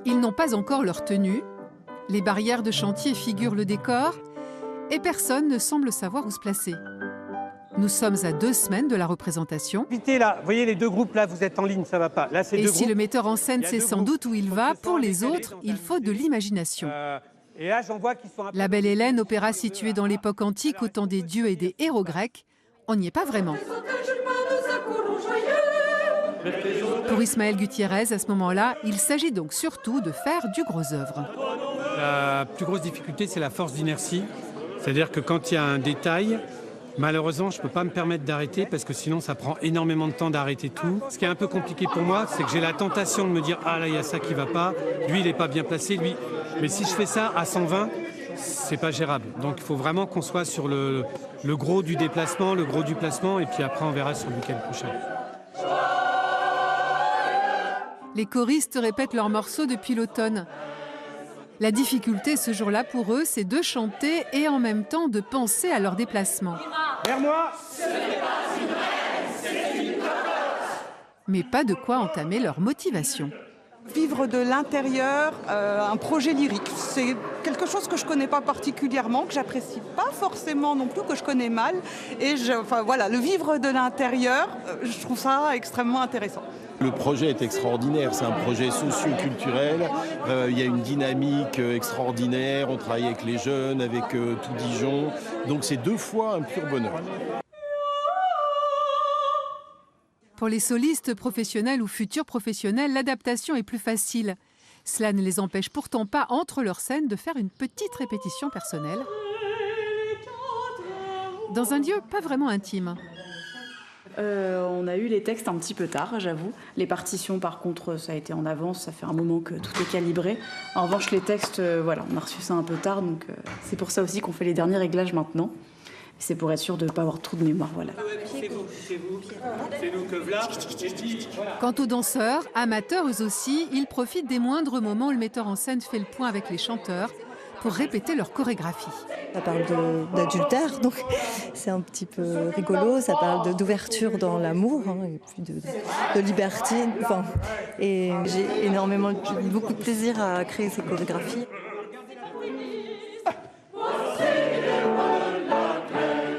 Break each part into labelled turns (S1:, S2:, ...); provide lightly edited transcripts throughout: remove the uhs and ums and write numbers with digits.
S1: Ils n'ont pas encore leur tenue, les barrières de chantier figurent le décor et personne ne semble savoir où se placer. Nous sommes à 2 semaines de la représentation.
S2: Là, vous voyez les deux groupes là, vous êtes en ligne, ça va pas. Là, c'est
S1: Et
S2: deux
S1: si
S2: groupes.
S1: le metteur en scène sait sans doute où il va, pour les autres, il faut de l'imagination.
S2: Et là, j'en vois qui sont un peu...
S1: La Belle Hélène, opéra situé dans l'époque antique au temps des dieux et des héros grecs, on n'y est pas vraiment. Pour Ismaël Gutiérrez, à ce moment-là, il s'agit donc surtout de faire du gros œuvre.
S3: La plus grosse difficulté, c'est la force d'inertie. C'est-à-dire que quand il y a un détail, malheureusement, je ne peux pas me permettre d'arrêter parce que sinon, ça prend énormément de temps d'arrêter tout. Ce qui est un peu compliqué pour moi, c'est que j'ai la tentation de me dire « Ah là, il y a ça qui ne va pas, lui, il n'est pas bien placé, lui... » Mais si je fais ça à 120, c'est pas gérable. Donc il faut vraiment qu'on soit sur le gros du déplacement, le gros du placement, et puis après, on verra sur le week-end prochain.
S1: Les choristes répètent leurs morceaux depuis l'automne. La difficulté ce jour-là pour eux, c'est de chanter et en même temps de penser à leur déplacement.
S2: Vers moi.
S1: Mais pas de quoi entamer leur motivation.
S4: Vivre de l'intérieur, un projet lyrique, c'est quelque chose que je ne connais pas particulièrement, que j'apprécie pas forcément non plus, que je connais mal. Et voilà, le vivre de l'intérieur, je trouve ça extrêmement intéressant.
S5: Le projet est extraordinaire, c'est un projet socio-culturel, il y a une dynamique extraordinaire, on travaille avec les jeunes, avec tout Dijon, donc c'est 2 fois un pur bonheur.
S1: Pour les solistes professionnels ou futurs professionnels, l'adaptation est plus facile. Cela ne les empêche pourtant pas, entre leurs scènes, de faire une petite répétition personnelle. Dans un lieu pas vraiment intime.
S6: On a eu les textes un petit peu tard, j'avoue. Les partitions, par contre, ça a été en avance, ça fait un moment que tout est calibré. En revanche, les textes, voilà, on a reçu ça un peu tard, donc c'est pour ça aussi qu'on fait les derniers réglages maintenant. C'est pour être sûr de ne pas avoir trop de mémoire, voilà.
S1: Quant aux danseurs, amateurs eux aussi, ils profitent des moindres moments où le metteur en scène fait le point avec les chanteurs pour répéter leur chorégraphie.
S7: Ça parle d'adultère, donc c'est un petit peu rigolo. Ça parle d'ouverture dans l'amour, hein, et puis de liberté. Enfin, et j'ai beaucoup de plaisir à créer ces chorégraphies.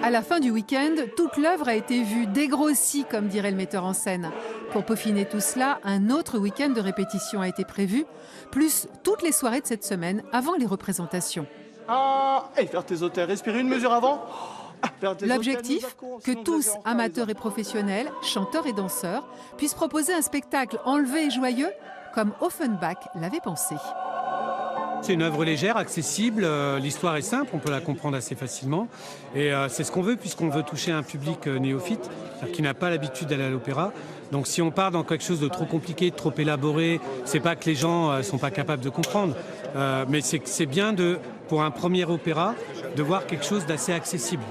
S1: À la fin du week-end, toute l'œuvre a été vue, dégrossie, comme dirait le metteur en scène. Pour peaufiner tout cela, un autre week-end de répétition a été prévu, plus toutes les soirées de cette semaine avant les représentations.
S8: Faire tes auteurs, respirer une mesure avant.
S1: L'objectif, que tous, amateurs et professionnels, chanteurs et danseurs, puissent proposer un spectacle enlevé et joyeux, comme Offenbach l'avait pensé.
S3: C'est une œuvre légère, accessible, l'histoire est simple, on peut la comprendre assez facilement. Et c'est ce qu'on veut, puisqu'on veut toucher un public néophyte, qui n'a pas l'habitude d'aller à l'opéra. Donc si on part dans quelque chose de trop compliqué, de trop élaboré, c'est pas que les gens ne sont pas capables de comprendre, mais c'est bien, pour un premier opéra, de voir quelque chose d'assez accessible.